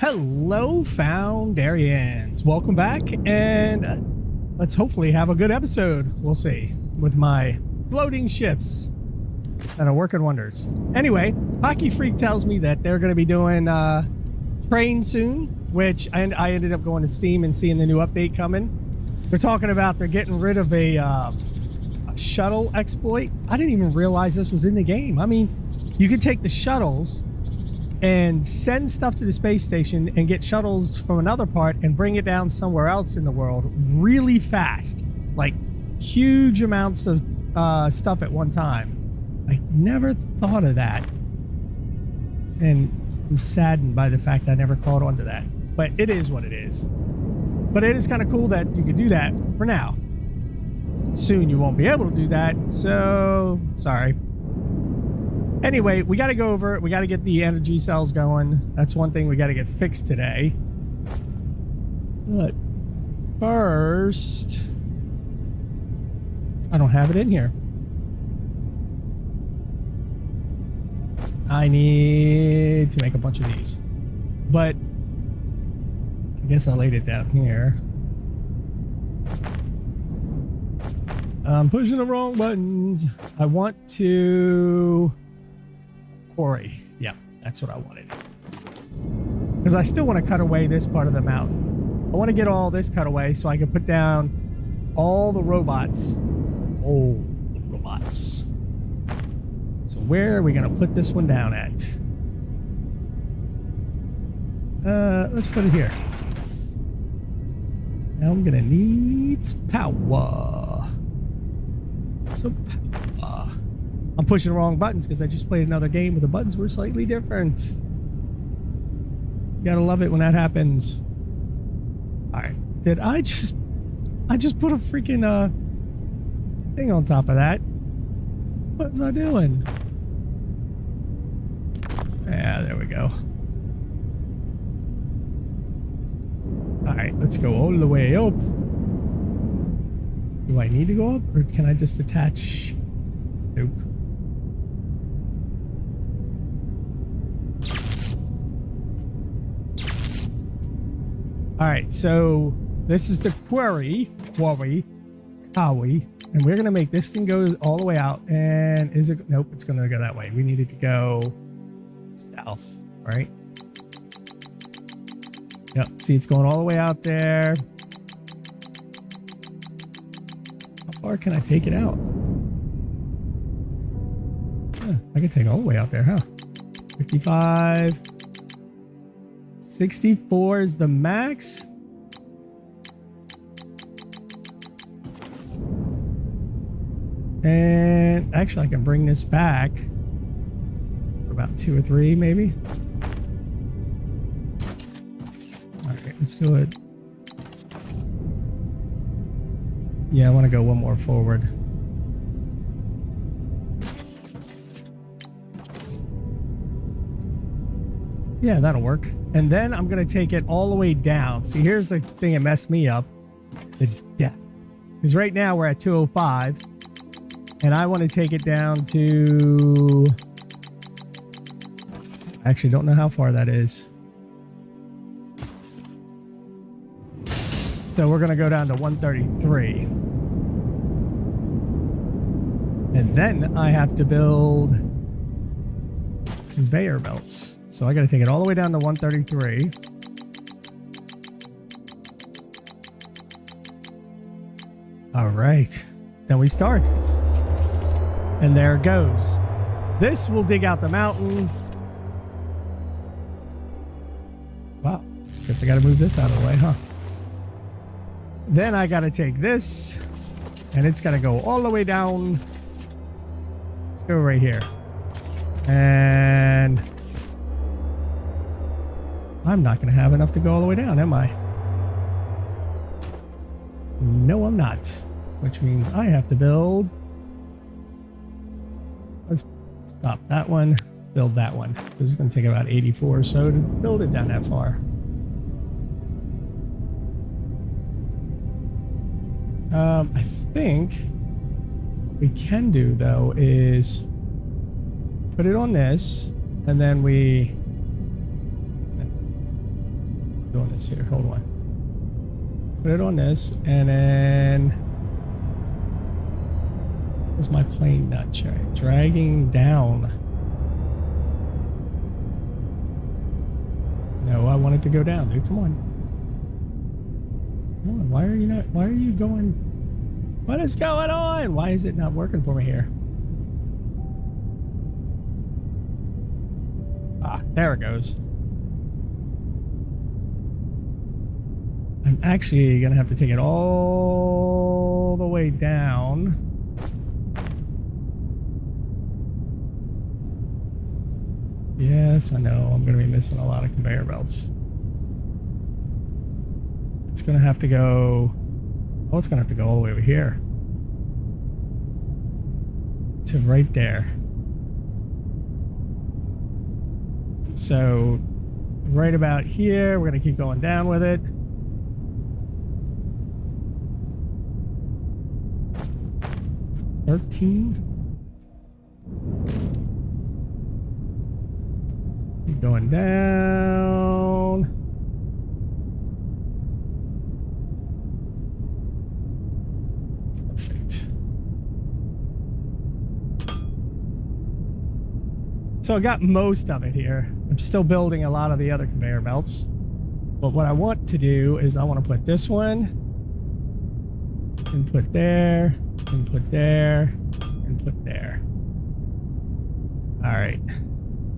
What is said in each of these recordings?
Hello, Foundarians. Welcome back, and let's hopefully have a good episode. We'll see, with my floating ships that are working wonders. Anyway, Hockey Freak tells me that they're going to be doing train soon, which I ended up going to Steam and seeing the new update coming. They're talking about they're getting rid of a shuttle exploit. I didn't even realize this was in the game. I mean, you could take the shuttles and send stuff to the space station and get shuttles from another part and bring it down somewhere else in the world really fast, like huge amounts of stuff at one time. I never thought of that, and I'm saddened by the fact I never caught on to that, but it is what it is. But it is kind of cool that you could do that for now. Soon you won't be able to do that, so sorry. Anyway, we got to go over it. We got to get the energy cells going. That's one thing we got to get fixed today. But first, I don't have it in here. I need to make a bunch of these. But I guess I laid it down here. I'm pushing the wrong buttons. I want to... quarry. Yeah, that's what I wanted. Because I still want to cut away this part of the mountain. I want to get all this cut away so I can put down all the robots. Oh, the robots. So where are we going to put this one down at? Let's put it here. Now I'm going to need some power. Some power. I'm pushing the wrong buttons because I just played another game where the buttons were slightly different. You gotta love it when that happens. Alright. Did I just put a freaking thing on top of that? What was I doing? Yeah, there we go. Alright, let's go all the way up. Do I need to go up, or can I just attach? Nope. All right, so this is the quarry, and we're gonna make this thing go all the way out. And is it? Nope, it's gonna go that way. We needed to go south, right? Yep. See, it's going all the way out there. How far can I take it out? I can take it all the way out there, huh? 55. 64 is the max. And actually I can bring this back for about 2 or 3 maybe. Alright, let's do it. Yeah, I want to go one more forward. Yeah, that'll work. And then I'm going to take it all the way down. See, here's the thing that messed me up. The depth. Because right now we're at 205. And I want to take it down to... I actually don't know how far that is. So we're going to go down to 133. And then I have to build conveyor belts. So I got to take it all the way down to 133. All right, then we start. And there it goes. This will dig out the mountain. Wow, guess I got to move this out of the way, huh? Then I got to take this, and it's got to go all the way down. Let's go right here. And... I'm not going to have enough to go all the way down, am I? No, I'm not. Which means I have to build... Let's stop that one. Build that one. This is going to take about 84 or so to build it down that far. I think what we can do, though, is put it on this, and then we... Doing this here. Hold on. Put it on this, and then where's my plane nut dragging down? No, I want it to go down, dude. Come on. Come on. Why are you not? Why are you going? What is going on? Why is it not working for me here? Ah, there it goes. I'm actually gonna have to take it all the way down. Yes, I know. I'm gonna be missing a lot of conveyor belts. It's gonna have to go. Oh, it's gonna have to go all the way over here to right there. So, right about here, we're gonna keep going down with it. Keep going down. Perfect. So I got most of it here. I'm still building a lot of the other conveyor belts. But what I want to do is I want to put this one and put there. And put there, and put there. All right.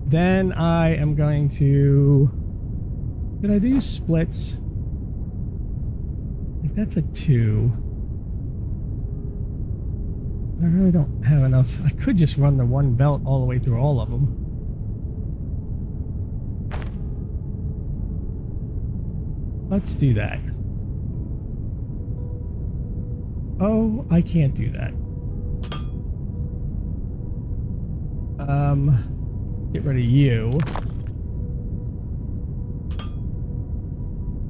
Then I am going to... Did I do splits? Like that's a 2. I really don't have enough. I could just run the one belt all the way through all of them. Let's do that. Oh, I can't do that. Get rid of you.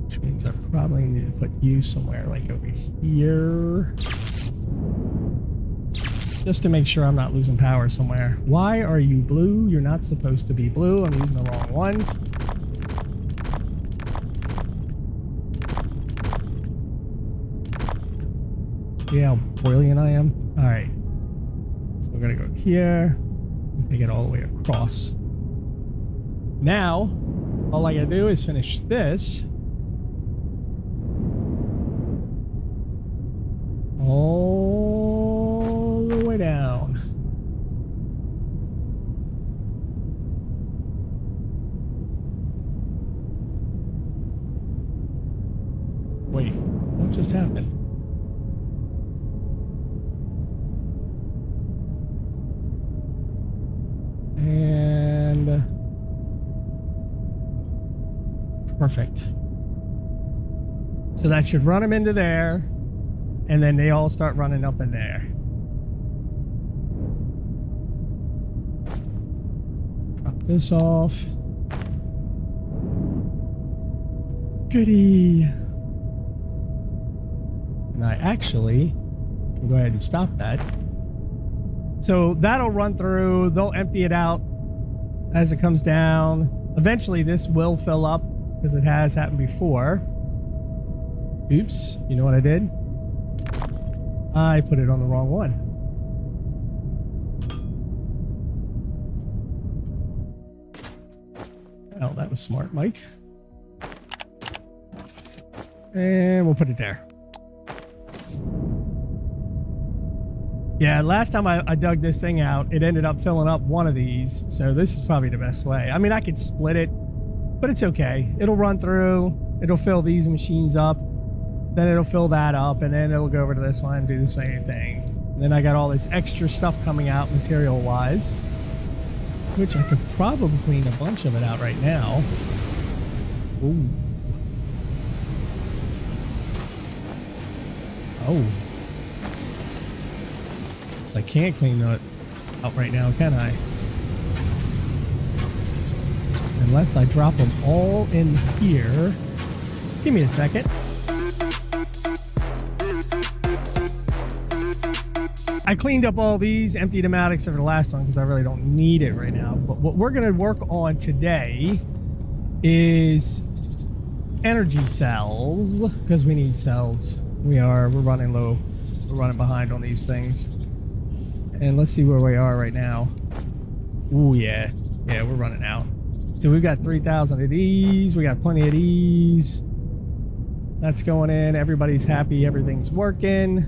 Which means I probably need to put you somewhere like over here. Just to make sure I'm not losing power somewhere. Why are you blue? You're not supposed to be blue. I'm using the wrong ones. See how brilliant I am? Alright. So we're going to go here and take it all the way across. Now, all I got to do is finish this. All the way down. Wait, what just happened? And perfect. So that should run them into there, and then they all start running up in there. Drop this off. Goody. And I actually can go ahead and stop that. So that'll run through, they'll empty it out as it comes down. Eventually this will fill up because it has happened before. Oops, you know what I did? I put it on the wrong one. Oh, that was smart, Mike. And we'll put it there. Yeah, last time I dug this thing out, it ended up filling up one of these. So this is probably the best way. I mean, I could split it, but it's okay. It'll run through. It'll fill these machines up. Then it'll fill that up. And then it'll go over to this one and do the same thing. And then I got all this extra stuff coming out material-wise, which I could probably clean a bunch of it out right now. Ooh. Oh. I can't clean that out right now, can I? Unless I drop them all in here. Give me a second. I cleaned up all these, emptied them out except for the last one because I really don't need it right now. But what we're going to work on today is energy cells because we need cells. We're running low. We're running behind on these things. And let's see where we are right now. Ooh, yeah. Yeah, we're running out. So we've got 3,000 of these. We got plenty of these. That's going in. Everybody's happy. Everything's working.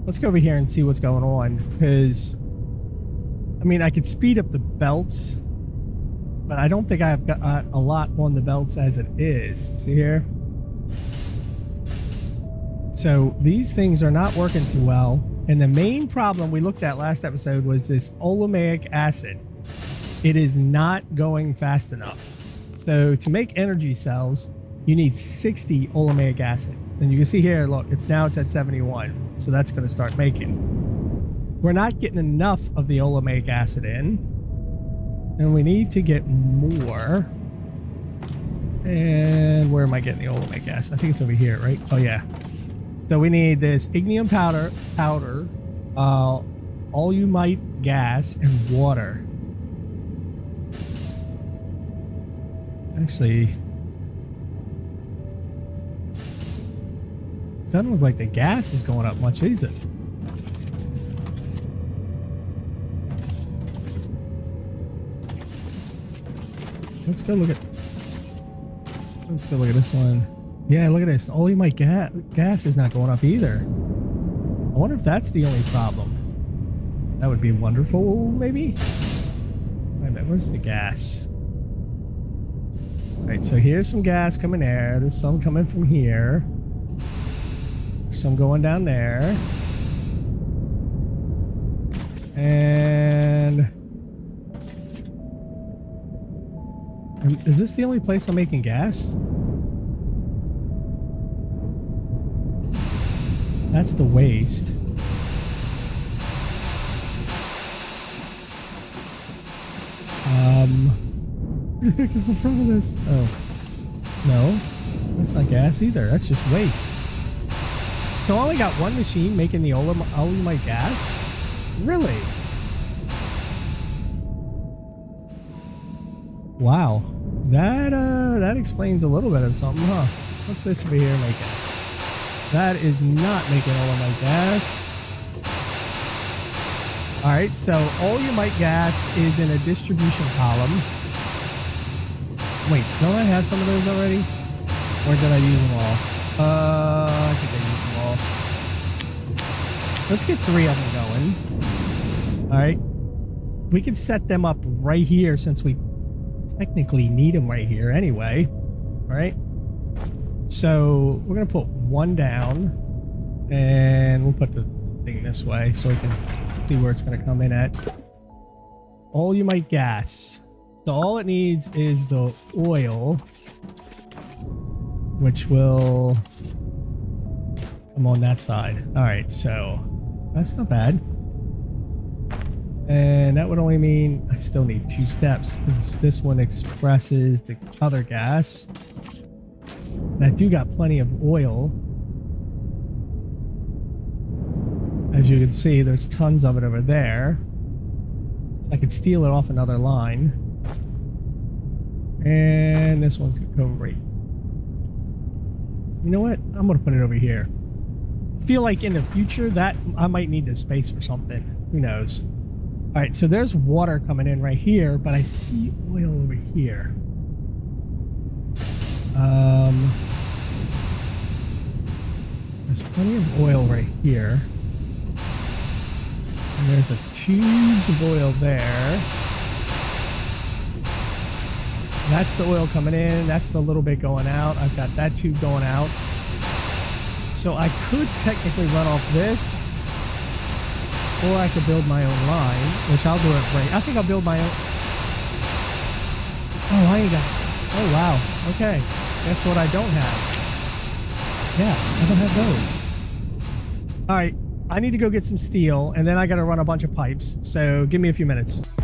Let's go over here and see what's going on. Because, I mean, I could speed up the belts, but I don't think I've got a lot on the belts as it is. See here? So these things are not working too well. And the main problem we looked at last episode was this olimic acid. It is not going fast enough. So to make energy cells, you need 60 olimic acid. And you can see here, look, it's at 71. So that's going to start making. We're not getting enough of the olimic acid in. And we need to get more. And where am I getting the olimic acid? I think it's over here, right? Oh, yeah. So we need this ignium powder, olumite gas, and water. Actually, doesn't look like the gas is going up much, is it? Let's go look at this one. Yeah, look at this. Olumite gas is not going up either. I wonder if that's the only problem. That would be wonderful, maybe? Wait a minute, where's the gas? Right, so here's some gas coming there. There's some coming from here. There's some going down there. And is this the only place I'm making gas? That's the waste. What the heck is the front of this? Oh. No. That's not gas either. That's just waste. So I only got one machine making the olumite gas? Really? Wow. That explains a little bit of something, huh? What's this over here making? That is not making olumite gas. Alright, so olumite gas is in a distribution column. Wait, don't I have some of those already? Or did I use them all? I think I used them all. Let's get 3 of them going. Alright. We can set them up right here since we technically need them right here anyway. Alright. So we're going to put 1 down. And we'll put the thing this way so we can see where it's going to come in at. Olumite gas. So all it needs is the oil, which will come on that side. All right, so that's not bad. And that would only mean I still need 2 steps because this one expresses the other gas. And I do got plenty of oil. As you can see, there's tons of it over there. So I could steal it off another line. And this one could go right. You know what? I'm going to put it over here. I feel like in the future that I might need this space for something. Who knows? All right, so there's water coming in right here, but I see oil over here. There's plenty of oil right here. And there's a tubes of oil there. That's the oil coming in. That's the little bit going out. I've got that tube going out. So I could technically run off this. Or I could build my own line, which I'll do it right. I think I'll build my own. Oh, I ain't got. Oh, wow. Okay. Guess what I don't have? Yeah, I don't have those. All right. I need to go get some steel, and then I got to run a bunch of pipes. So give me a few minutes.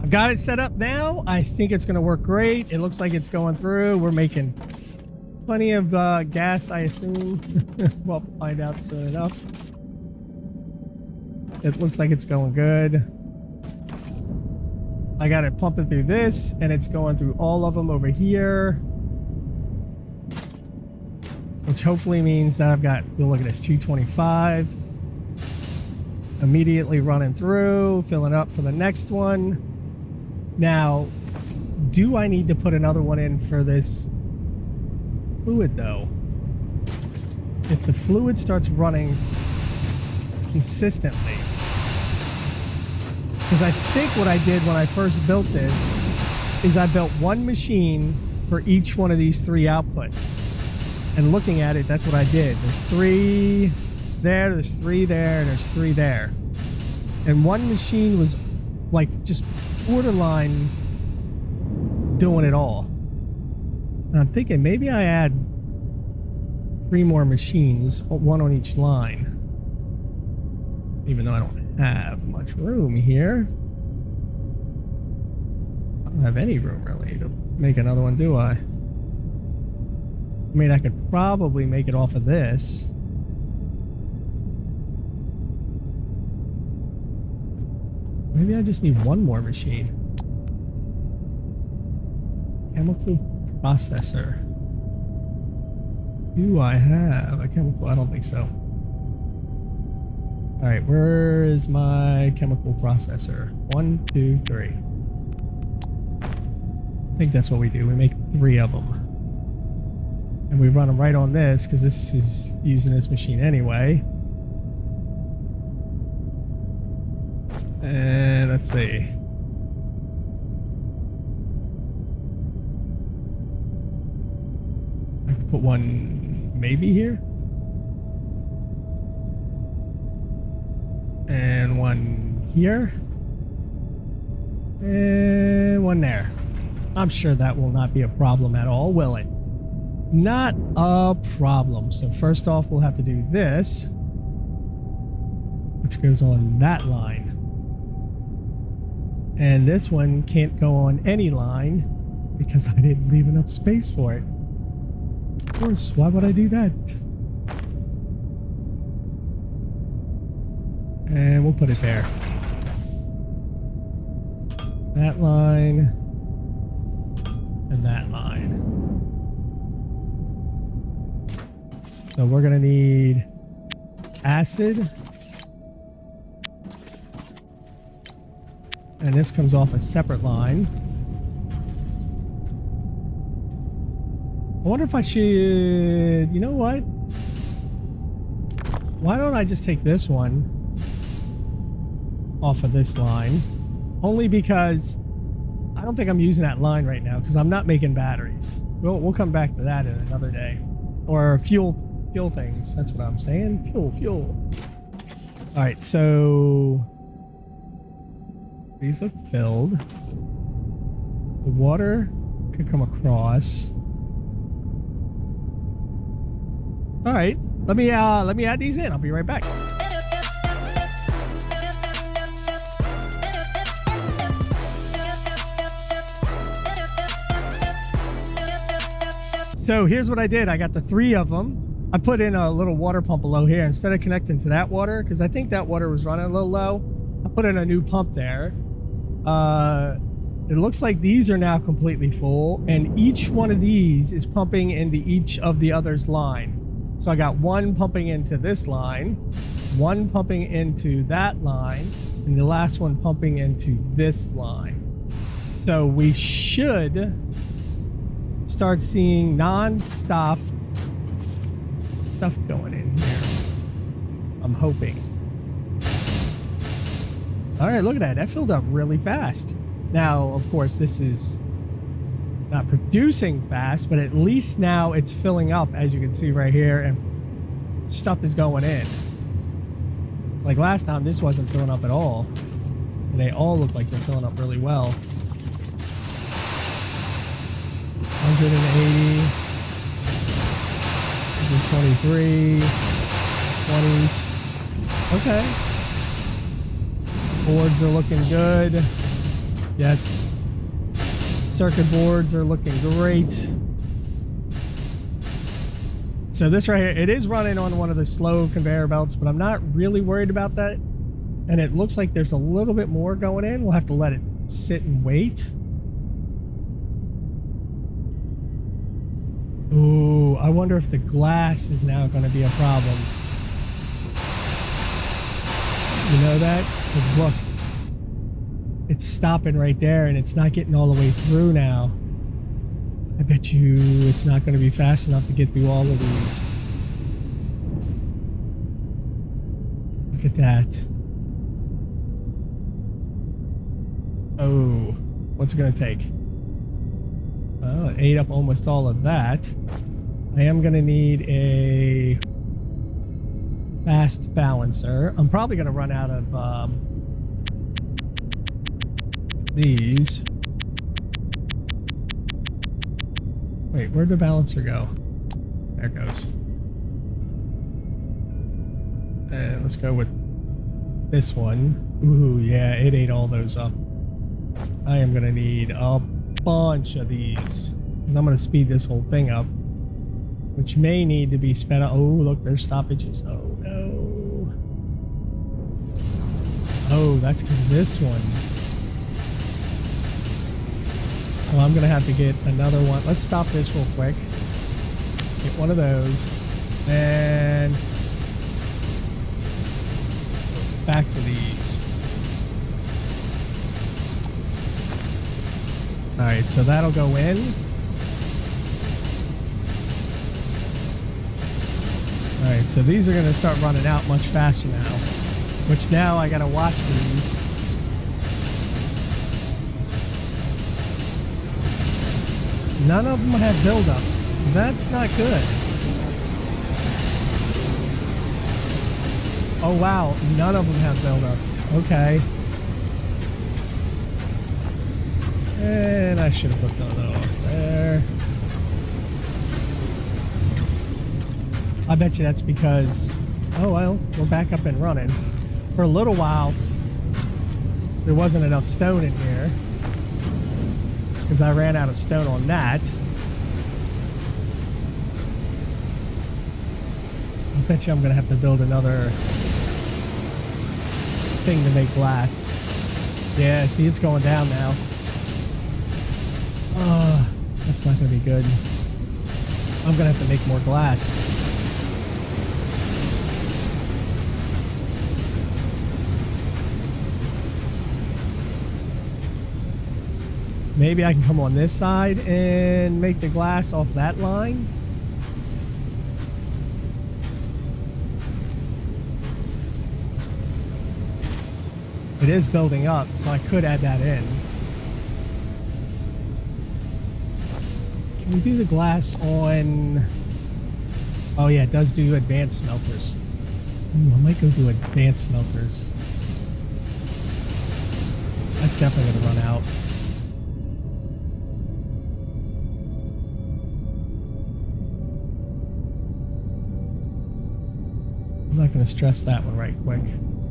I've got it set up now. I think it's going to work great. It looks like it's going through. We're making plenty of gas, I assume. We'll find out soon enough. It looks like it's going good. I got it pumping through this, and it's going through all of them over here. Which hopefully means that I've got, look at this, 225. Immediately running through, filling up for the next one. Now, do I need to put another one in for this fluid though? If the fluid starts running consistently, because I think what I did when I first built this is I built one machine for each one of these three outputs. And looking at it, that's what I did. There's 3 there, there's 3 there, and there's 3 there. And one machine was like just borderline doing it all. And I'm thinking maybe I add 3 more machines, 1 on each line. Even though I don't have much room here. I don't have any room really to make another one, do I? I mean, I could probably make it off of this. Maybe I just need 1 more machine. Chemical processor. Do I have a chemical? I don't think so. All right, where is my chemical processor? 1, 2, 3. I think that's what we do. We make 3 of them. And we run them right on this because this is using this machine anyway. And let's see. I could put one maybe here. And one here. And one there. I'm sure that will not be a problem at all, will it? Not a problem. So first off, we'll have to do this, which goes on that line. And this one can't go on any line because I didn't leave enough space for it. Of course, why would I do that? And we'll put it there. That line and that line. So we're gonna need acid. And this comes off a separate line. I wonder if I should, you know what? Why don't I just take this one off of this line? Only because I don't think I'm using that line right now because I'm not making batteries. We'll come back to that in another day. Or fuel things. That's what I'm saying. Fuel. All right, so these look filled. The water could come across. All right, let me add these in. I'll be right back. So here's what I did. I got the 3 of them. I put in a little water pump below here instead of connecting to that water because I think that water was running a little low. I put in a new pump there. It looks like these are now completely full, and each one of these is pumping into each of the other's line. So I got one pumping into this line, one pumping into that line, and the last one pumping into this line. So we should start seeing non-stop stuff going in here. I'm hoping. All right, look at that. That filled up really fast. Now, of course, this is not producing fast, but at least now it's filling up, as you can see right here, and stuff is going in. Like last time, this wasn't filling up at all. And they all look like they're filling up really well. 180, 123, 20s. Okay. Boards are looking good. Yes. Circuit boards are looking great. So this right here, it is running on one of the slow conveyor belts, but I'm not really worried about that And it looks like there's a little bit more going in. We'll have to let it sit and wait. Ooh, I wonder if the glass is now going to be a problem. You know that? Because look, it's stopping right there and it's not getting all the way through now. I bet you it's not going to be fast enough to get through all of these. Look at that. Oh, what's it going to take? Well, it ate up almost all of that. I am going to need a fast balancer. I'm probably going to run out of these. Wait, where'd the balancer go? There it goes. And let's go with this one. Ooh, yeah, it ate all those up. I am going to need a bunch of these because I'm going to speed this whole thing up, which may need to be sped up. Oh, look, there's stoppages. Oh, no. Oh, that's because of this one. So I'm going to have to get another one. Let's stop this real quick. Get one of those. And back to these. Alright, so that'll go in. Alright, so these are going to start running out much faster now. Which now I got to watch these. None of them have buildups. That's not good. Oh wow, none of them have buildups. Okay. And I should have put that off there. I bet you that's because, oh well, we're back up and running. For a little while, there wasn't enough stone in here because I ran out of stone on that. I bet you I'm gonna have to build another thing to make glass. Yeah, see, it's going down now. Oh, that's not gonna be good. I'm gonna have to make more glass. Maybe I can come on this side and make the glass off that line. It is building up, so I could add that in. Can we do the glass on... Oh yeah, it does do advanced smelters. Ooh, I might go do advanced smelters. That's definitely going to run out. I'm not going to stress that one right quick.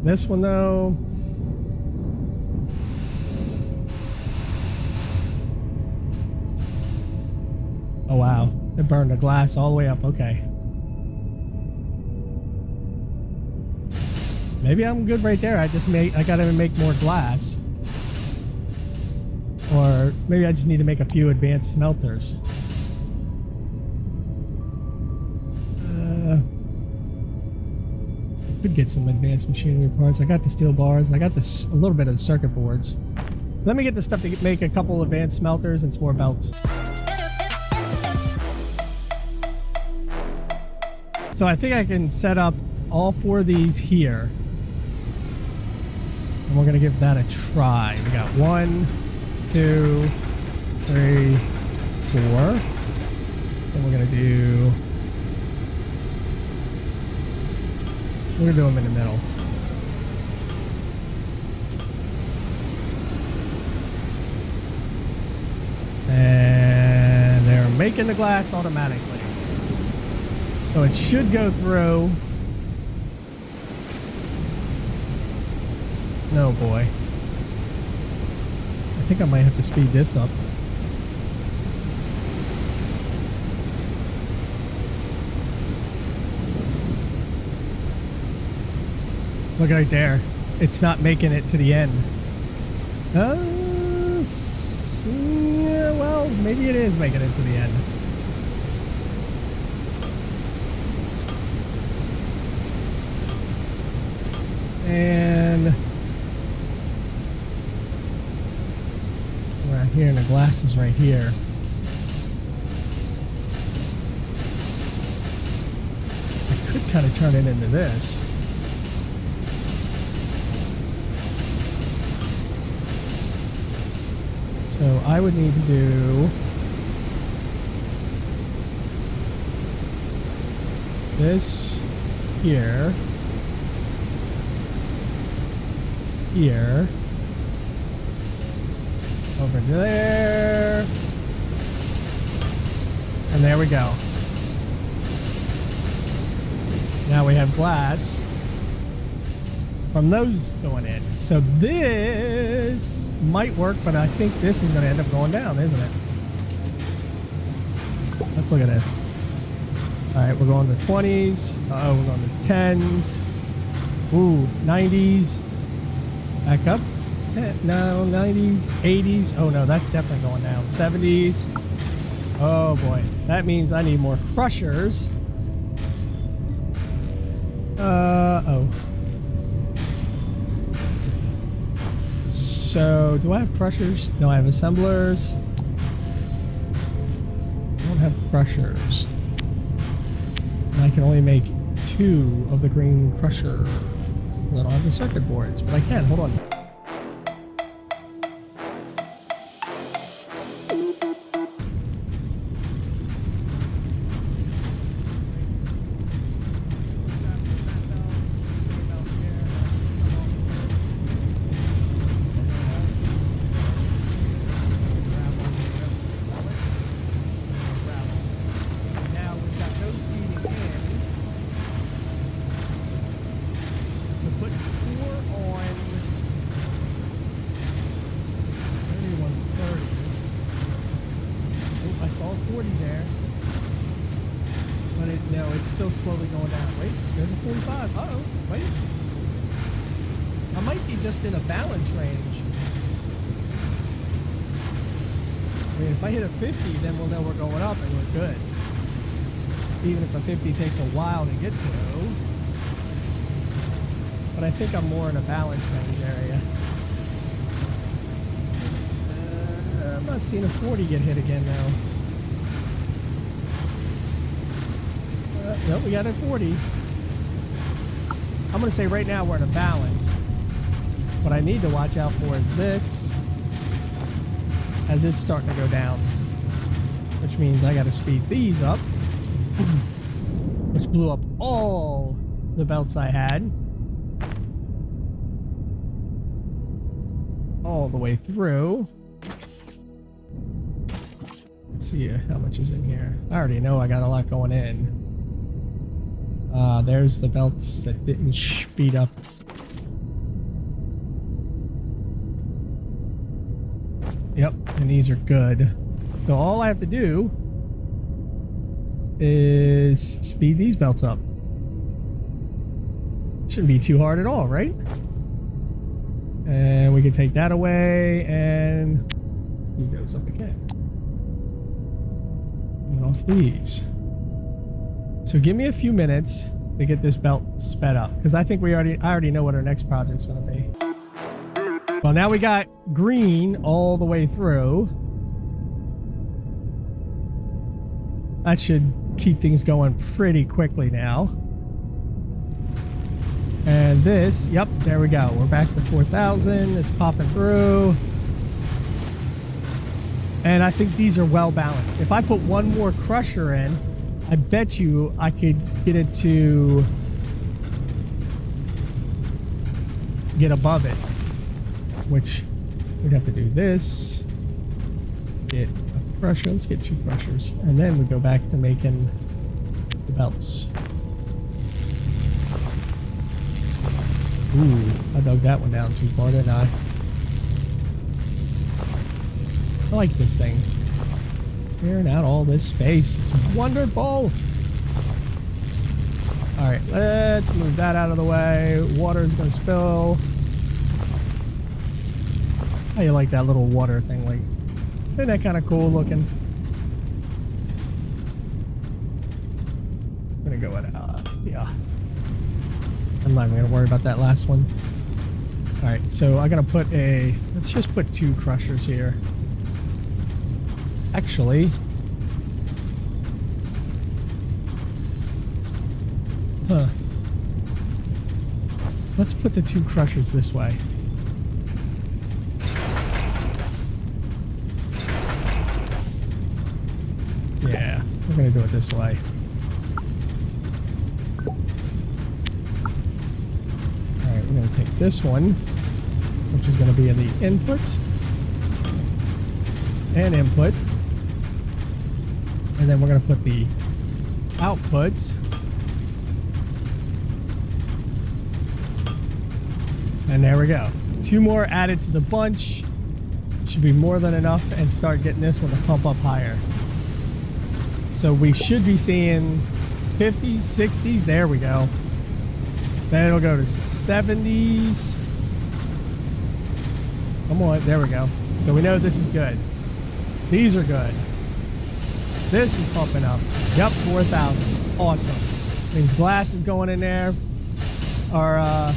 This one though... Oh wow, it burned the glass all the way up. Okay. Maybe I'm good right there. I gotta make more glass. Or maybe I just need to make a few advanced smelters. Could get some advanced machinery parts. I got the steel bars. I got this, a little bit of the circuit boards. Let me get the stuff to make a couple advanced smelters and some more belts. So I think I can set up all four of these here. And we're going to give that a try. We got 1, 2, 3, 4. And we're going to do... We're going to do them in the middle. And they're making the glass automatically. So it should go through. Oh boy. I think I might have to speed this up. Look right there. it's not making it to the end. Yeah, well, maybe it is making it to the end. And right here, and the glass is right here. I could kind of turn it into this. So I would need to do this here, here, over there, and there we go. Now we have glass from those going in. So this might work, but I think this is going to end up going down, isn't it? Let's look at this. All right, we're going to 20s. Uh-oh, we're going to 10s. Ooh, 90s. Back up. No, 90s, 80s. Oh no, that's definitely going down. 70s. Oh boy, that means I need more crushers. Oh. So, do I have crushers? No, I have assemblers. I don't have crushers. And I can only make 2 of the green crusher. I don't have the circuit boards, but I can. Hold on. So put 4 on 3130. Oh, I saw 40 there. But no, it's still slowly going down. Wait, there's a 45. Uh-oh, wait. I might be just in a balance range. I mean, if I hit a 50, then we'll know we're going up and we're good. Even if a 50 takes a while to get to. But I think I'm more in a balance range area. I'm not seeing a 40 get hit again now. Nope, we got a 40. I'm going to say right now we're in a balance. What I need to watch out for is this, as it's starting to go down. Which means I got to speed these up. Which blew up all the belts I had. All the way through. Let's see how much is in here. I already know I got a lot going in. There's the belts that didn't speed up. Yep, and these are good. So all I have to do is speed these belts up. Shouldn't be too hard at all, right? And we can take that away, and he goes up again. And off these. So give me a few minutes to get this belt sped up, because I think I already know what our next project's going to be. Well, now we got green all the way through. That should keep things going pretty quickly now. And this, yep, there we go. We're back to 4,000. It's popping through. And I think these are well balanced. If I put one more crusher in, I bet you I could get it to get above it. Which we'd have to do this. Get a crusher. Let's get 2 crushers. And then we go back to making the belts. Ooh, I dug that one down too far, didn't I? I like this thing. Clearing out all this space. It's wonderful. Alright, let's move that out of the way. Water's gonna spill. How you like that little water thing? Like, isn't that kind of cool looking? I'm gonna go with yeah. I'm not even gonna worry about that last one. All right, so I'm gonna put a. Let's just put 2 crushers here. Actually, huh? Let's put the 2 crushers this way. Yeah, we're gonna do it this way. Alright, we're gonna take this one, which is gonna be in the input and input. And then we're gonna put the outputs. And there we go. 2 more added to the bunch. Should be more than enough, and start getting this one to pump up higher. So we should be seeing 50s, 60s. There we go. Then it'll go to 70s. Come on. There we go. So we know this is good. These are good. This is pumping up. Yep, 4,000. Awesome. Means glass is going in there. Our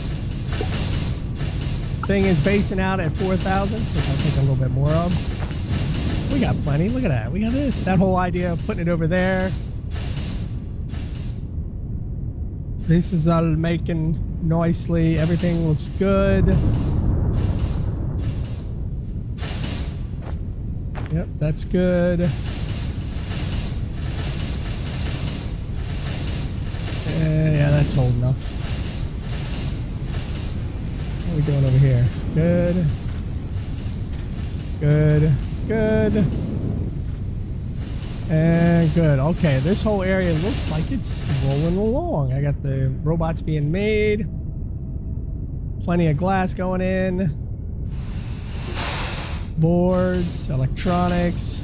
thing is basing out at 4,000, which I'll take a little bit more of. We got plenty. Look at that. We got this. That whole idea of putting it over there. This is all making nicely. Everything looks good. Yep, that's good. Yeah, that's holding up. What are we doing over here? Good. Good. Good. And good. Okay, this whole area looks like it's rolling along. I got the robots being made. Plenty of glass going in. Boards, electronics.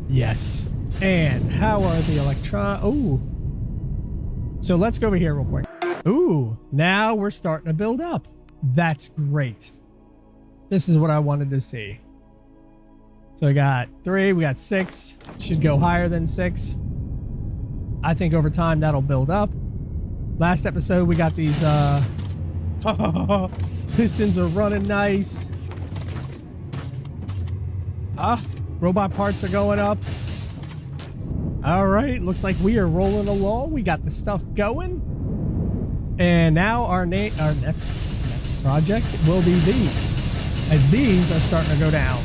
Yes. And how are the ooh. So let's go over here real quick. Ooh, now we're starting to build up. That's great. This is what I wanted to see. So we got 3, we got 6. Should go higher than 6. I think over time that'll build up. Last episode we got these pistons are running nice. Robot parts are going up. All right, looks like we are rolling along. We got the stuff going. And now our next project will be these. As these are starting to go down,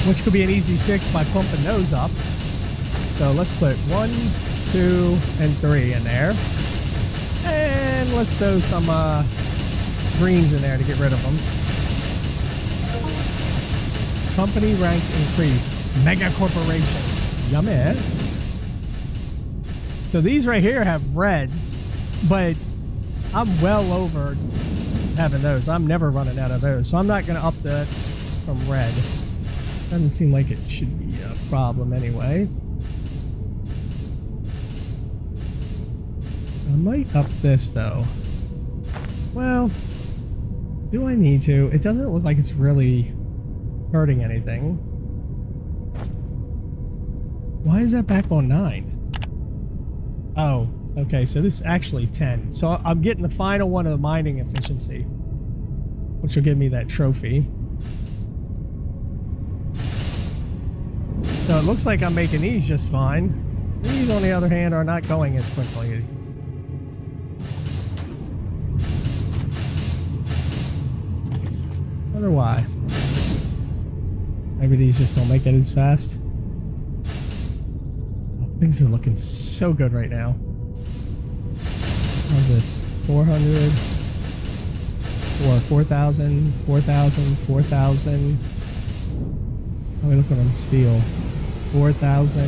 which could be an easy fix by pumping those up. So let's put 1, 2, and 3 in there. And let's throw some greens in there to get rid of them. Company rank increased. Mega corporation. Yummy. So these right here have reds, but I'm well over having those. I'm never running out of those, so I'm not going to up that from red. Doesn't seem like it should be a problem anyway. I might up this though. Well, do I need to? It doesn't look like it's really hurting anything. Why is that back on 9? Oh, okay, so this is actually 10. So I'm getting the final one of the mining efficiency, which will give me that trophy. So it looks like I'm making these just fine. These, on the other hand, are not going as quickly. Wonder why. Maybe these just don't make it as fast. Things are looking so good right now. How's this? 400, 4,000, 4,000, 4,000. How are we looking on steel? 4,000.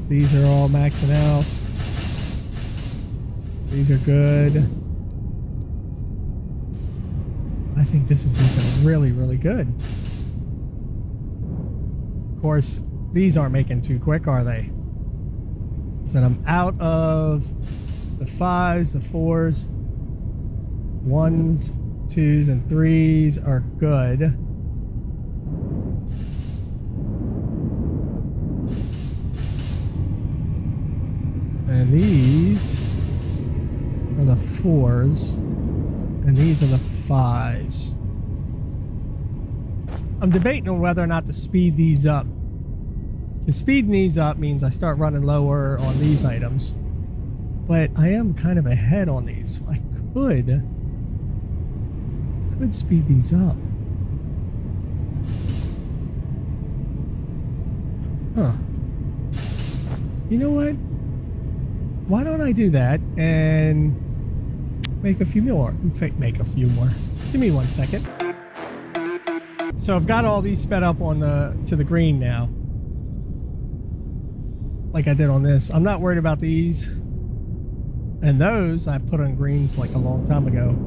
These are all maxing out. These are good. I think this is looking really, really good. Of course, these aren't making too quick, are they? So I'm out of The 5s, the 4s, 1s, 2s, and 3s are good. And these are the 4s, and these are the 5s. I'm debating on whether or not to speed these up. Because speeding these up means I start running lower on these items. But I am kind of ahead on these, so I could speed these up. Huh. You know what? Why don't I do that and make a few more? Make a few more. Give me 1 second. So I've got all these sped up on to the green now. Like I did on this. I'm not worried about these. And those I put on greens like a long time ago.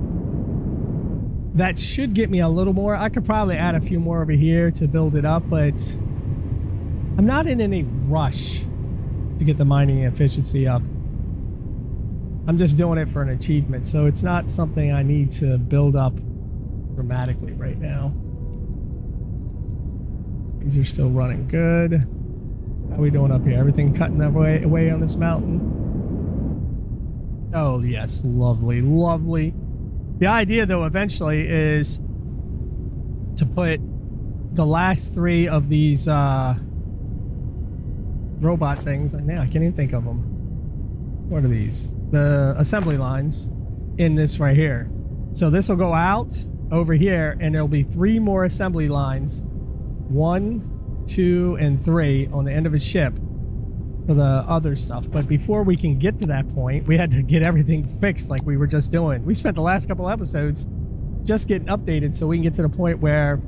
That should get me a little more. I could probably add a few more over here to build it up, but I'm not in any rush to get the mining efficiency up. I'm just doing it for an achievement, so it's not something I need to build up dramatically right now. These are still running good. How are we doing up here? Everything cutting away on this mountain? Oh, yes. Lovely, lovely. The idea, though, eventually is to put the last 3 of these robot things. Now I can't even think of them. What are these? The assembly lines in this right here. So this will go out over here, and there'll be 3 more assembly lines. 1, 2, and 3 on the end of a ship for the other stuff. But before we can get to that point, we had to get everything fixed like we were just doing. We spent the last couple episodes just getting updated so we can get to the point where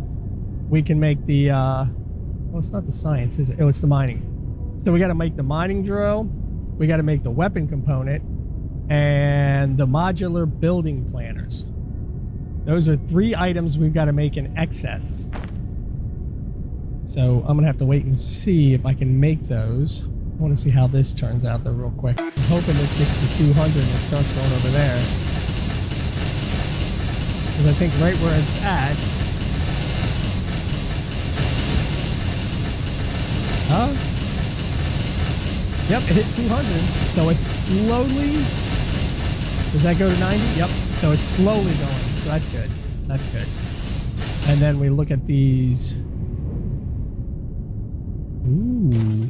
we can make the well, it's not the science, is it? Oh, it's the mining. So we got to make the mining drill, we got to make the weapon component, and the modular building planners. Those are 3 items we've got to make in excess. So I'm gonna have to wait and see if I can make those. I want to see how this turns out though real quick. I'm hoping this gets to 200 and it starts going over there. Because I think right where it's at... Yep, it hit 200. So it's slowly... Does that go to 90? Yep. So it's slowly going. So that's good. That's good. And then we look at these... Ooh.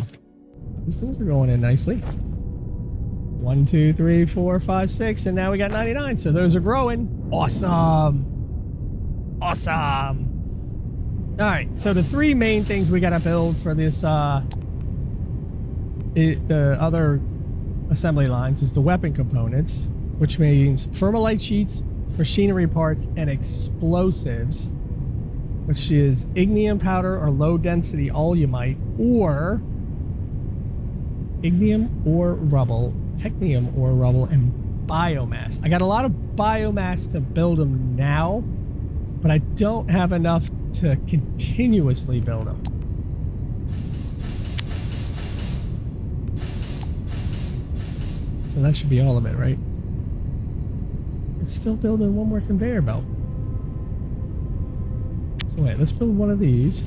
Those things are going in nicely. 1, 2, 3, 4, 5, 6, and now we got 99. So those are growing. Awesome. Awesome. All right. So the 3 main things we got to build for this, the other assembly lines is the weapon components, which means thermalite sheets, machinery parts, and explosives, which is ignium powder or low density olumite, or ignium or rubble, technium or rubble, and biomass. I got a lot of biomass to build them now, but I don't have enough to continuously build them. So that should be all of it, right? It's still building 1 more conveyor belt. So wait, let's build 1 of these.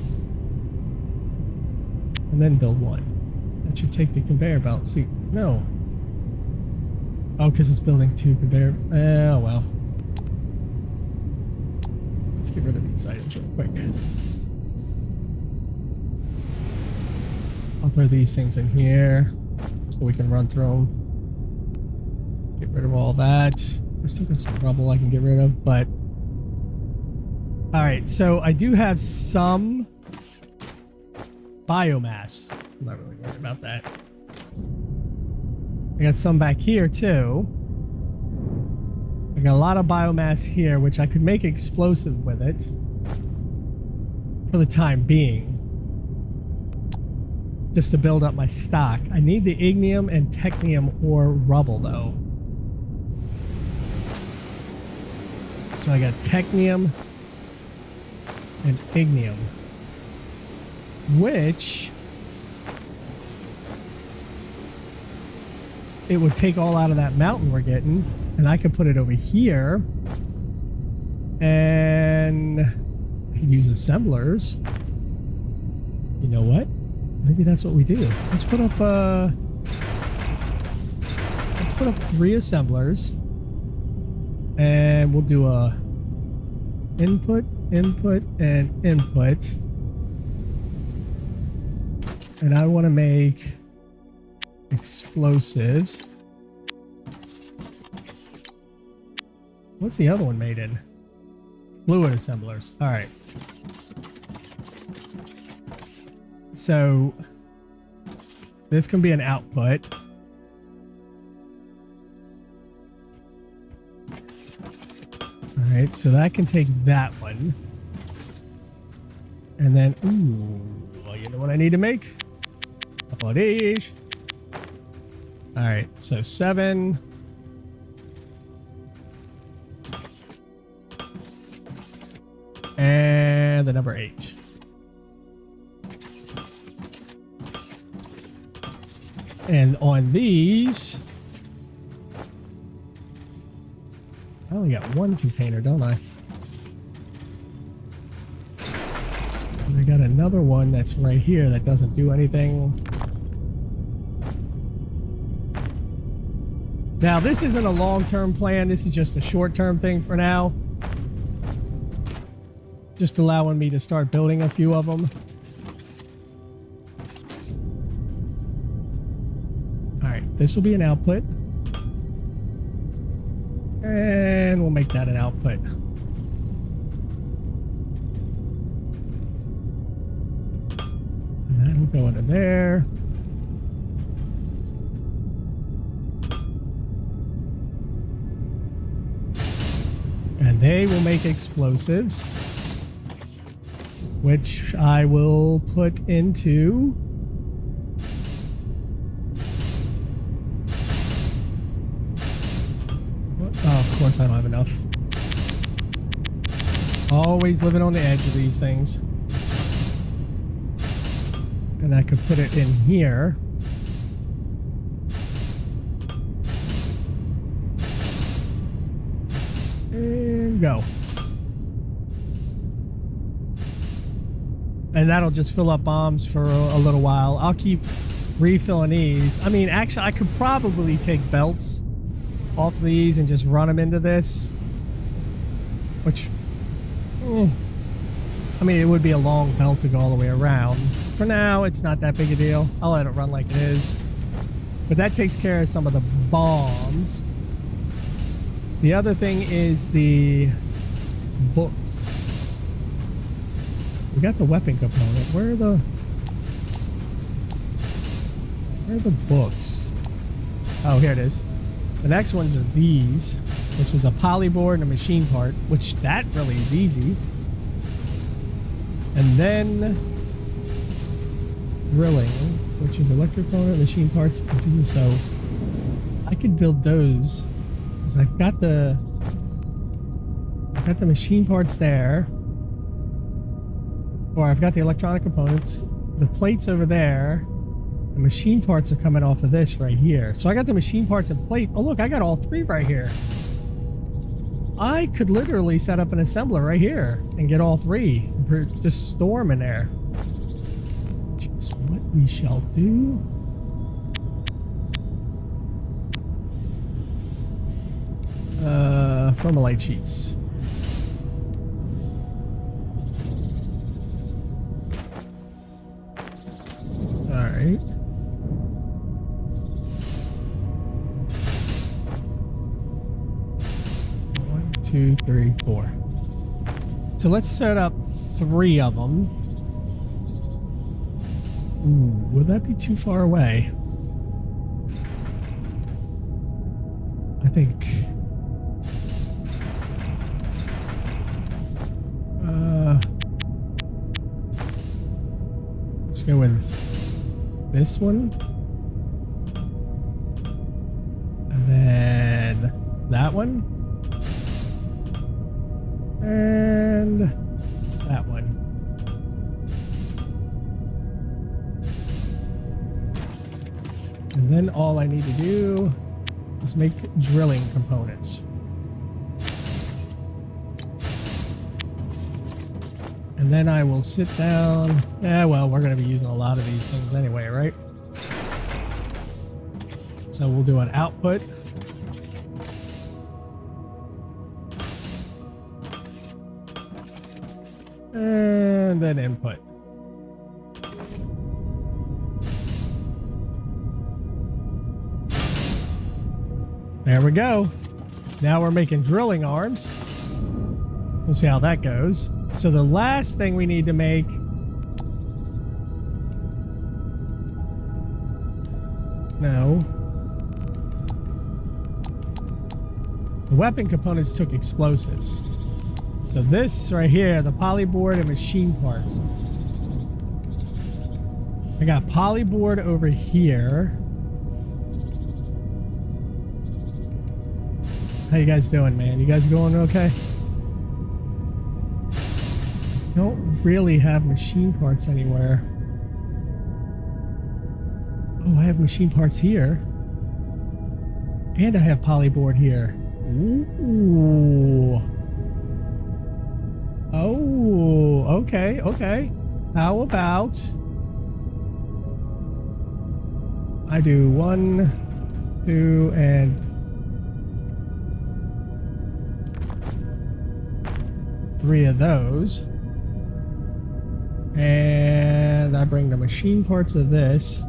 And then build 1. That should take the conveyor belt. See, no. Oh, because it's building 2 conveyor. Oh, well. Let's get rid of these items real quick. I'll throw these things in here so we can run through them. Get rid of all that. I still got some rubble I can get rid of, but... Alright, so I do have some biomass. I'm not really worried about that. I got some back here, too. I got a lot of biomass here, which I could make explosive with it. For the time being. Just to build up my stock. I need the ignium and technium or rubble, though. So I got technium and ignium, which it would take all out of that mountain we're getting, and I could put it over here, and I could use assemblers. You know what? Maybe that's what we do. Let's put up 3 assemblers, and we'll do a input, input, and input. And I want to make explosives. What's the other one made in? Fluid assemblers. All right. So this can be an output. All right, so that can take that one. And then, ooh, well, you know what I need to make? A couple of these. All right, so 7. And the number 8. And on these, I only got 1 container, don't I? And I got another one that's right here that doesn't do anything. Now, this isn't a long-term plan. This is just a short-term thing for now. Just allowing me to start building a few of them. This will be an output, and we'll make that an output. And that'll go into there. And they will make explosives, which I will put into of course I don't have enough. Always living on the edge of these things. And I could put it in here. And go. And that'll just fill up bombs for a little while. I'll keep refilling these. I mean, actually, I could probably take belts off these and just run them into this, which I mean, it would be a long belt to go all the way around. For now, it's not that big a deal. I'll let it run like it is, but that takes care of some of the bombs. The other thing is the books. We got the weapon component. Where are the books? Oh, here it is. The next ones are these, which is a polyboard and a machine part, which that really is easy. And then drilling, which is electric component, machine parts, easy. So I could build those because I've got the machine parts there, or I've got the electronic components, the plates over there. The machine parts are coming off of this right here. So I got the machine parts and plate. Oh, look, I got all 3 right here. I could literally set up an assembler right here and get all 3. And just store them in there. Which is what we shall do. Thermalite sheets. All right. 2, 3, 4. So let's set up 3 of them. Ooh, would that be too far away? I think. Let's go with this one. And then that one. And that one. And then all I need to do is make drilling components. And then I will sit down. Yeah, well, we're going to be using a lot of these things anyway, right? So we'll do an output. And then input. There we go. Now we're making drilling arms. We'll see how that goes. So the last thing we need to make the weapon components took explosives. So this right here, the polyboard and machine parts. I got polyboard over here. How you guys doing, man? You guys going okay? Don't really have machine parts anywhere. Oh, I have machine parts here. And I have polyboard here. Ooh. Oh, okay, okay. How about I do 1, 2, and 3 of those. And I bring the machine parts of this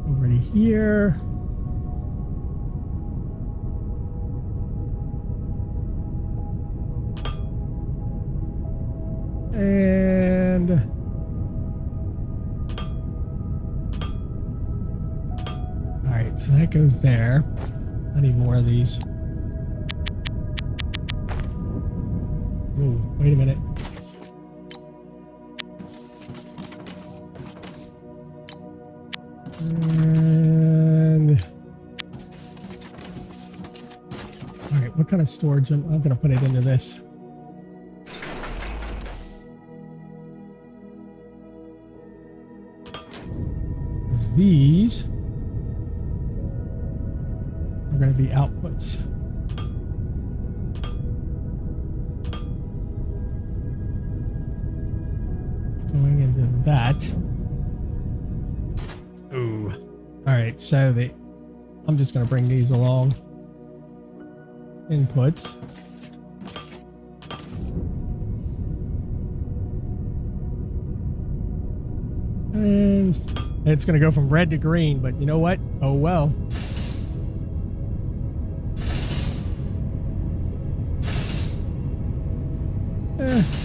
over to here. And all right, so that goes there. I need more of these. Ooh, wait a minute. And all right, what kind of storage? I'm going to put it into this. There's these are going to be outputs. Going into that. Ooh. All right, so I'm just going to bring these along. Inputs. And it's going to go from red to green, but you know what? Oh well.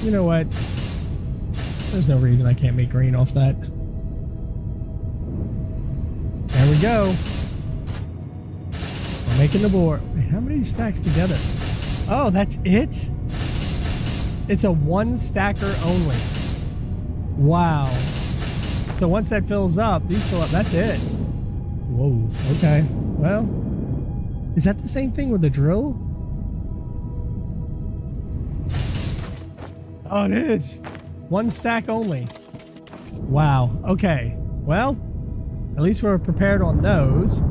You know what? There's no reason I can't make green off that. There we go. We're making the board. Wait, how many stacks together? Oh, that's it? It's a 1 stacker only. Wow. So once that fills up, these fill up. That's it. Whoa. Okay. Well, is that the same thing with the drill? Oh, it is. 1 stack only. Wow. Okay. Well, at least we're prepared on those.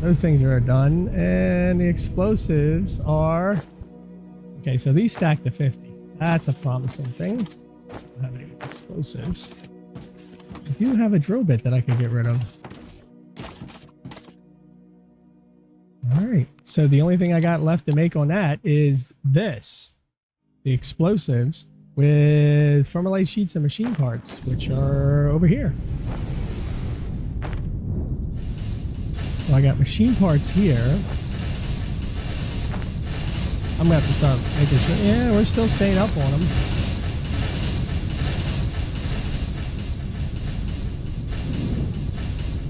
Those things are done. And the explosives are... Okay, so these stack to 50. That's a promising thing. I don't have any explosives. I do have a drill bit that I could get rid of. Alright, so the only thing I got left to make on that is this. The explosives with formulated sheets and machine parts, which are over here. So I got machine parts here. I'm gonna have to start making sure. Yeah, we're still staying up on them.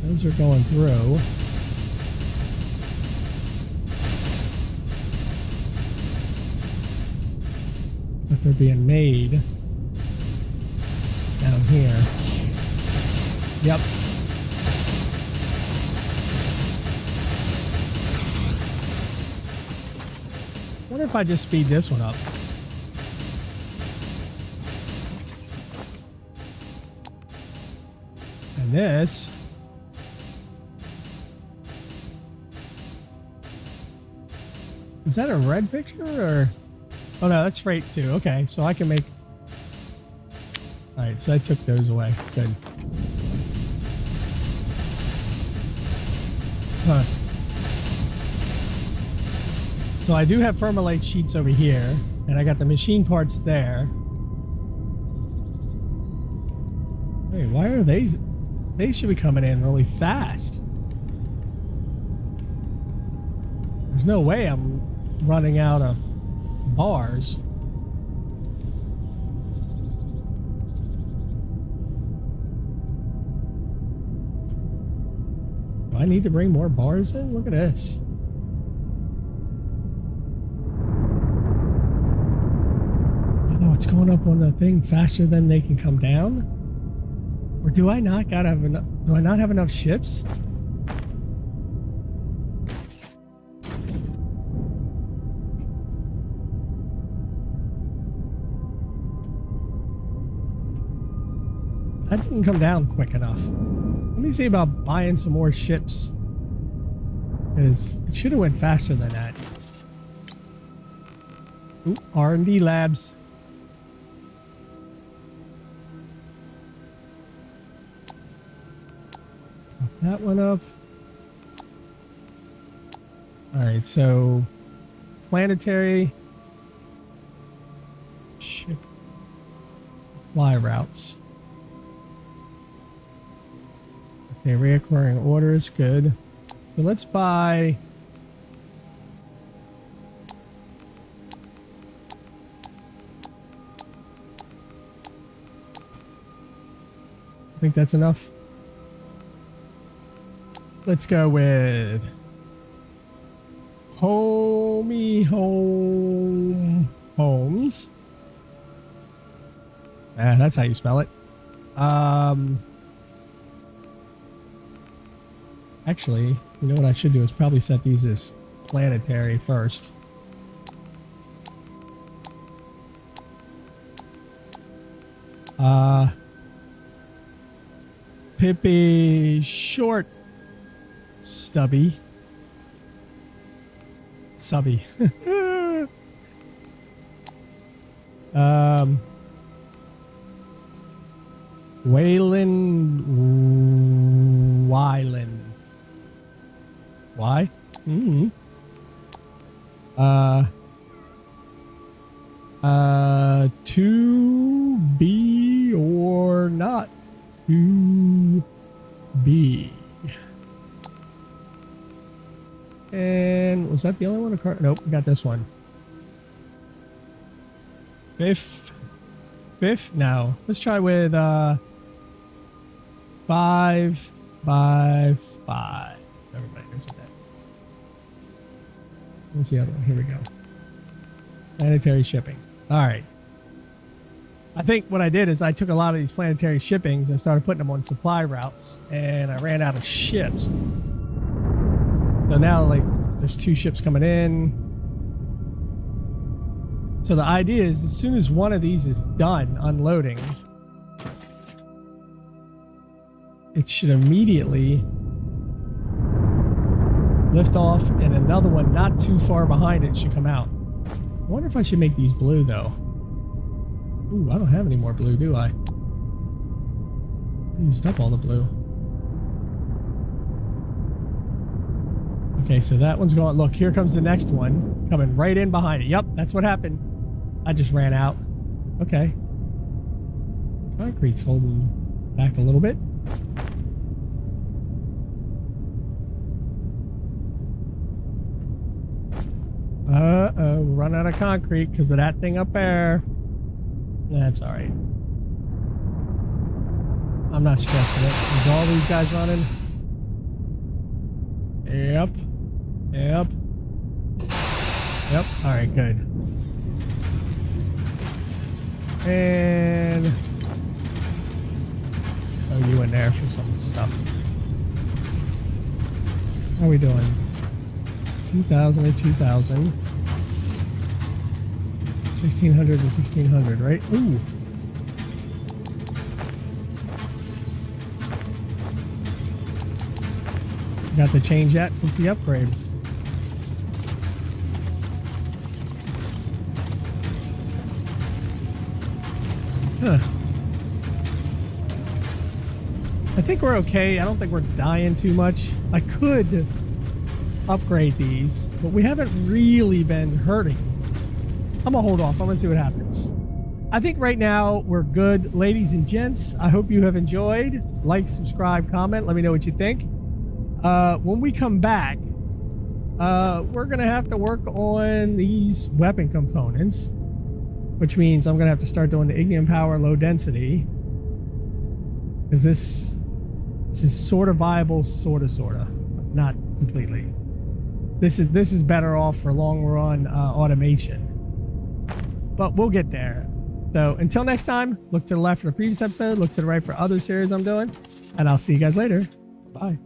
Those are going through. But they're being made down here. Yep. I wonder if I just speed this one up. And this. Is that a red picture or? Oh no, that's freight too. Okay, so I can make. All right, so I took those away. Good. Huh. So I do have Thermalite sheets over here, and I got the machine parts there. Wait, why are they? They should be coming in really fast. There's no way I'm running out of bars. Do I need to bring more bars in? Look at this. Oh, it's going up on the thing faster than they can come down? Or do I not gotta have enough? Do I not have enough ships? That didn't come down quick enough. Let me see about buying some more ships. Because it should have went faster than that. Ooh, R&D labs. Pop that one up. Alright, so planetary ship supply routes. Okay, reacquiring orders, good. So let's buy. I think that's enough. Let's go with Homes. Ah, that's how you spell it. Actually, you know what I should do is probably set these as planetary first. Pippi short subby. Wyland. Why? Mm-hmm. To be or not to be. And was that the only one? Nope, we got this one. Biff. Now let's try with 5 by 5. Everybody knows what that is. Where's the other one? Here we go. Planetary shipping. All right. I think what I did is I took a lot of these planetary shippings and started putting them on supply routes, and I ran out of ships. So now, like, there's 2 ships coming in. So the idea is as soon as one of these is done unloading, it should immediately lift off, and another one not too far behind it should come out. I wonder if I should make these blue, though. Ooh, I don't have any more blue, do I? I used up all the blue. Okay, so that one's going. Look, here comes the next one coming right in behind it. Yep, that's what happened. I just ran out. Okay. Concrete's holding back a little bit. Uh-oh, run out of concrete because of that thing up there. That's all right. I'm not stressing it. Is all these guys running? Yep. All right, good. And throw you in there for some stuff. How are we doing? 2,000 and 2,000. 1,600 and 1,600, right? Ooh. Got to change that since the upgrade. Huh. I think we're okay. I don't think we're dying too much. I could upgrade these, but we haven't really been hurting. I'm gonna hold off. I'm gonna see what happens. I think right now we're good, ladies and gents. I hope you have enjoyed. Like, subscribe, comment. Let me know what you think. When we come back, we're gonna have to work on these weapon components, which means I'm gonna have to start doing the ignium power low density, because this is sort of viable, sorta, but not completely. This is better off for long run automation, but we'll get there. So until next time, look to the left for the previous episode, look to the right for other series I'm doing, and I'll see you guys later. Bye.